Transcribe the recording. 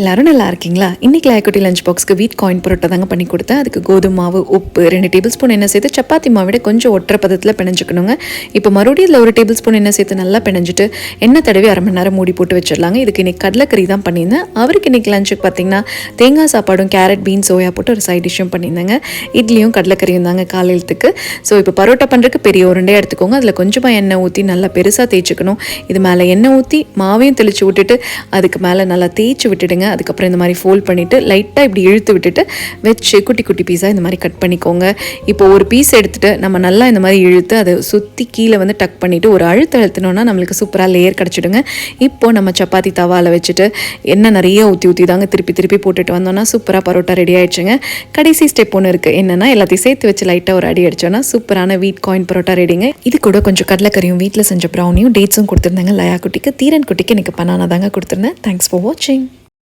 எல்லாரும் நல்லா இருக்கீங்களா? இன்னைக்கு லாயக்குட்டி லஞ்ச் பாக்ஸ்க்கு வீட் காயின் பரோட்டா தாங்க பண்ணி கொடுத்தேன். அதுக்கு கோதுமை மாவு, உப்பு, 2 டேபிள் ஸ்பூன் எண்ணெய் சேர்த்து சப்பாத்தி மாவிட கொஞ்சம் ஒற்றை பதத்தில் பிணைஞ்சிக்கணுங்க. இப்போ மறுபடியும் இதில் 1 டேபிள் ஸ்பூன் எண்ணெய் சேர்த்து நல்லா பிணைஞ்சிட்டு எண்ணெய் தடவி 1/2 மணி நேரம் மூடி போட்டு வச்சிடலாங்க. இதுக்கு இன்னைக்கு கடலைக்கறி தான் பண்ணியிருந்தேன். அவருக்கு இன்னைக்கு லஞ்சுக்கு பார்த்தீங்கன்னா தேங்காய் சாப்பாடும் கேரட் பீன்ஸ் சோயா போட்டு ஒரு சைட் டிஷ்ஷும் பண்ணியிருந்தேங்க. இட்லியும் கடலைக்கறியும் தாங்க காலையிலத்துக்கு. ஸோ இப்போ பரோட்டா பண்ணுறதுக்கு பெரிய உருண்டையாக எடுத்துக்கோங்க. அதில் கொஞ்சமாக எண்ணெய் ஊற்றி நல்லா பெருசாக தேய்ச்சிக்கணும். இது மேலே எண்ணெய் ஊற்றி மாவையும் தெளித்து விட்டுட்டு அதுக்கு மேலே நல்லா தேய்ச்சி விட்டுடுங்க. அதுக்கப்புறம் இந்த மாதிரி ஃபோல்ட் பண்ணிவிட்டு லைட்டாக இப்படி இழுத்து விட்டுட்டு வச்சு குட்டி குட்டி பீஸாக இந்த மாதிரி கட் பண்ணிக்கோங்க. இப்போ ஒரு பீஸ் எடுத்துகிட்டு நம்ம நல்லா இந்த மாதிரி இழுத்து அதை சுற்றி கீழே வந்து டக் பண்ணிவிட்டு ஒரு அழுத்தினோன்னா நம்மளுக்கு சூப்பராக லேயர் கிடச்சிடுங்க. இப்போது நம்ம சப்பாத்தி தவாவில் வச்சுட்டு எண்ணெய் நிறைய ஊற்றி தாங்க திருப்பி போட்டுட்டு வந்தோன்னா சூப்பராக பரோட்டா ரெடி ஆகிடுச்சுங்க. கடைசி ஸ்டெப் ஒன்று இருக்குது. என்னென்னா எல்லாத்தையும் சேர்த்து வச்சு லைட்டாக ஒரு அடி அடித்தோன்னா சூப்பரான வீட் காயின் பரோட்டா ரெடிங்க. இது கூட கொஞ்சம் கடலைக்கறியும் வீட்டில் செஞ்ச ப்ரௌனியும் டேட்ஸும் கொடுத்துருந்தாங்க. லயா குட்டிக்கு, தீரன் குட்டிக்கு எனக்கு பனானா தாங்க கொடுத்துருந்தேன். தேங்க்ஸ் ஃபார் வாட்சிங்.